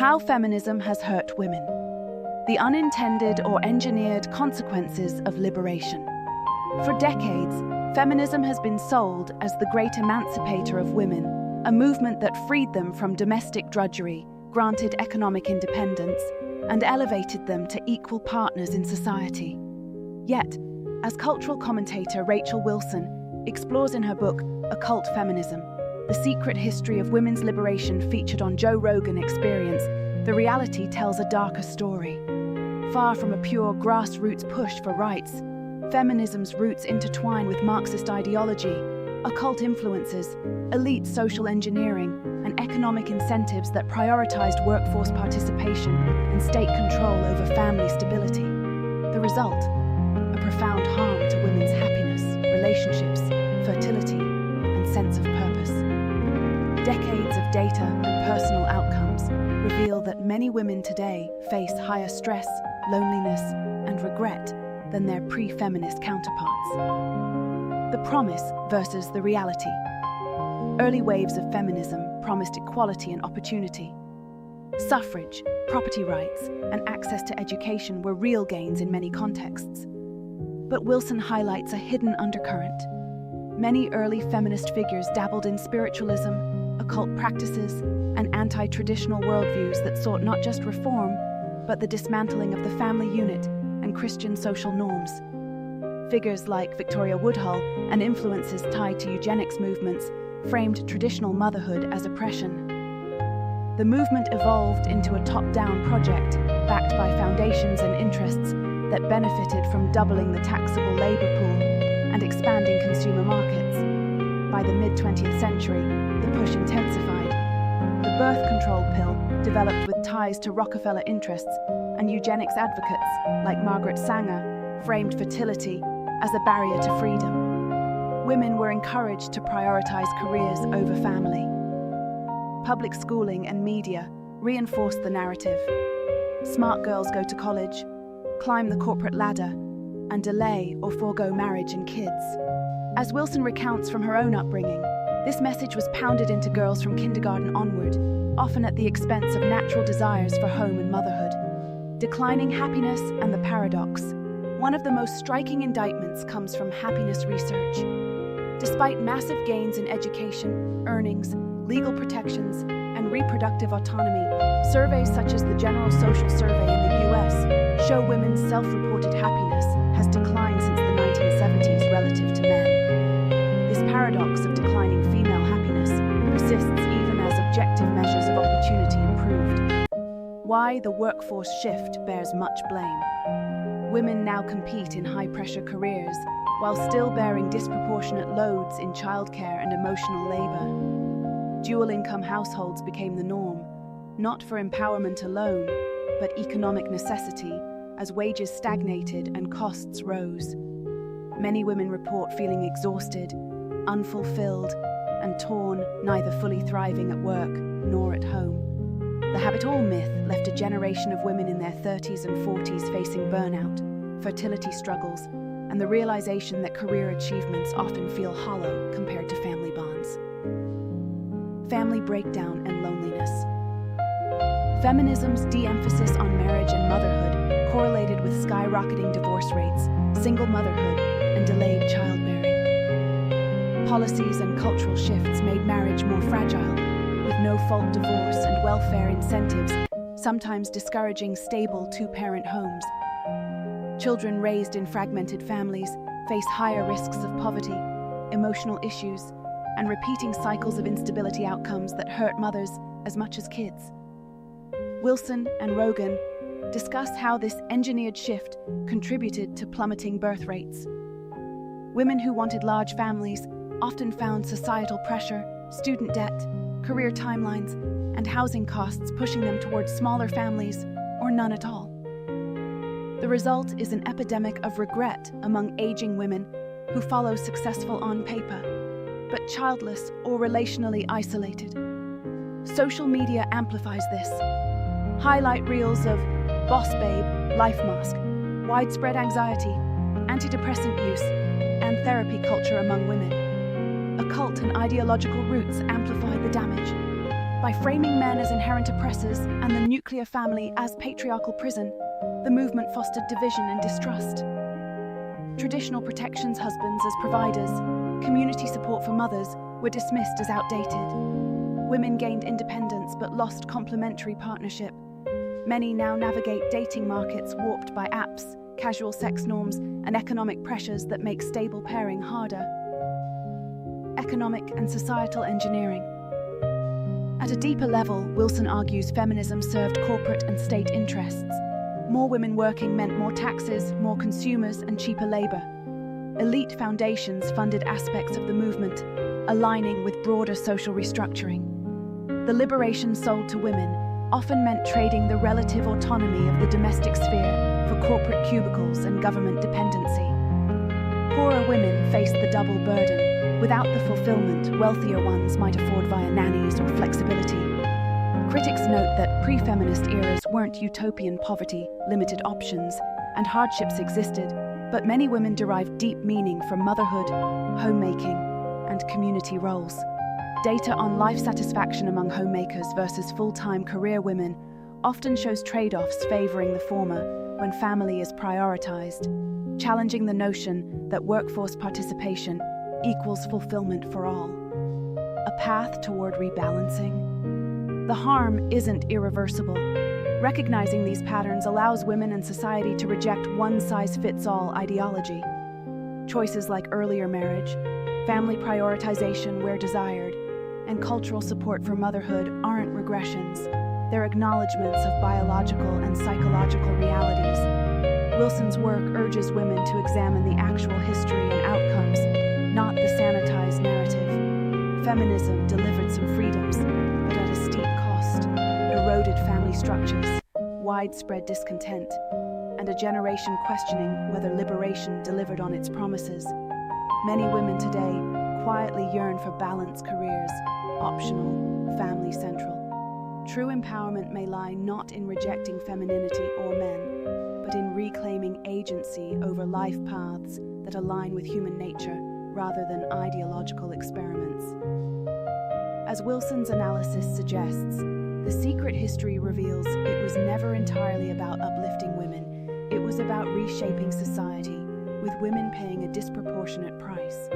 How feminism has hurt women. The unintended or engineered consequences of liberation. For decades, feminism has been sold as the great emancipator of women, a movement that freed them from domestic drudgery, granted economic independence, and elevated them to equal partners in society. Yet, as cultural commentator Rachel Wilson explores in her book Occult Feminism, the secret history of women's liberation featured on Joe Rogan Experience, the reality tells a darker story. Far from a pure grassroots push for rights, feminism's roots intertwine with Marxist ideology, occult influences, elite social engineering, and economic incentives that prioritized workforce participation and state control over family stability. The result? A profound harm to women's happiness, relationships, fertility, and sense of purpose. Decades of data and personal outcomes reveal that many women today face higher stress, loneliness, and regret than their pre-feminist counterparts. The promise versus the reality. Early waves of feminism promised equality and opportunity. Suffrage, property rights, and access to education were real gains in many contexts. But Wilson highlights a hidden undercurrent. Many early feminist figures dabbled in spiritualism, occult practices, and anti-traditional worldviews that sought not just reform, but the dismantling of the family unit and Christian social norms. Figures like Victoria Woodhull and influences tied to eugenics movements framed traditional motherhood as oppression. The movement evolved into a top-down project backed by foundations and interests that benefited from doubling the taxable labor pool and expanding consumer markets. By the mid-20th century, the push intensified. The birth control pill, developed with ties to Rockefeller interests, and eugenics advocates like Margaret Sanger framed fertility as a barrier to freedom. Women were encouraged to prioritize careers over family. Public schooling and media reinforced the narrative. Smart girls go to college, climb the corporate ladder, and delay or forego marriage and kids. As Wilson recounts from her own upbringing, this message was pounded into girls from kindergarten onward, often at the expense of natural desires for home and motherhood. Declining happiness and the paradox. One of the most striking indictments comes from happiness research. Despite massive gains in education, earnings, legal protections, and reproductive autonomy, surveys such as the General Social Survey in the US show women's self-reported happiness has declined since the 1970s relative to men. This paradox of declining female happiness persists even as objective measures of opportunity improved. Why the workforce shift bears much blame. Women now compete in high-pressure careers while still bearing disproportionate loads in childcare and emotional labor. Dual-income households became the norm, not for empowerment alone, but economic necessity, as wages stagnated and costs rose. Many women report feeling exhausted, unfulfilled, and torn, neither fully thriving at work nor at home. The have-it-all myth left a generation of women in their 30s and 40s facing burnout, fertility struggles, and the realization that career achievements often feel hollow compared to family bonds. Family breakdown and loneliness. Feminism's de-emphasis on marriage and motherhood correlated with skyrocketing divorce rates, single motherhood, and delayed childbearing. Policies and cultural shifts made marriage more fragile, with no-fault divorce and welfare incentives, sometimes discouraging stable two-parent homes. Children raised in fragmented families face higher risks of poverty, emotional issues, and repeating cycles of instability outcomes that hurt mothers as much as kids. Wilson and Rogan discuss how this engineered shift contributed to plummeting birth rates. Women who wanted large families often found societal pressure, student debt, career timelines, and housing costs pushing them towards smaller families or none at all. The result is an epidemic of regret among aging women who follow successful on paper, but childless or relationally isolated. Social media amplifies this. Highlight reels of boss babe, life mask, widespread anxiety, antidepressant use, and therapy culture among women. Occult and ideological roots amplify the damage. By framing men as inherent oppressors and the nuclear family as patriarchal prison, the movement fostered division and distrust. Traditional protections husbands as providers, community support for mothers were dismissed as outdated. Women gained independence but lost complementary partnership. Many now navigate dating markets warped by apps, casual sex norms, and economic pressures that make stable pairing harder. Economic and societal engineering. At a deeper level, Wilson argues feminism served corporate and state interests. More women working meant more taxes, more consumers, and cheaper labor. Elite foundations funded aspects of the movement, aligning with broader social restructuring. The liberation sold to women often meant trading the relative autonomy of the domestic sphere for corporate cubicles and government dependency. Poorer women faced the double burden. Without the fulfillment wealthier ones might afford via nannies or flexibility. Critics note that pre-feminist eras weren't utopian poverty, limited options, and hardships existed, but many women derived deep meaning from motherhood, homemaking, and community roles. Data on life satisfaction among homemakers versus full-time career women often shows trade-offs favoring the former when family is prioritized, challenging the notion that workforce participation equals fulfillment for all. A path toward rebalancing? The harm isn't irreversible. Recognizing these patterns allows women and society to reject one-size-fits-all ideology. Choices like earlier marriage, family prioritization where desired, and cultural support for motherhood aren't regressions. They're acknowledgments of biological and psychological realities. Wilson's work urges women to examine the actual history and outcomes, not the sanitized narrative. Feminism delivered some freedoms, but at a steep cost. Eroded family structures, widespread discontent, and a generation questioning whether liberation delivered on its promises. Many women today quietly yearn for balanced careers, optional, family central. True empowerment may lie not in rejecting femininity or men, but in reclaiming agency over life paths that align with human nature rather than ideological experiments. As Wilson's analysis suggests, the secret history reveals it was never entirely about uplifting women. It was about reshaping society, with women paying a disproportionate price.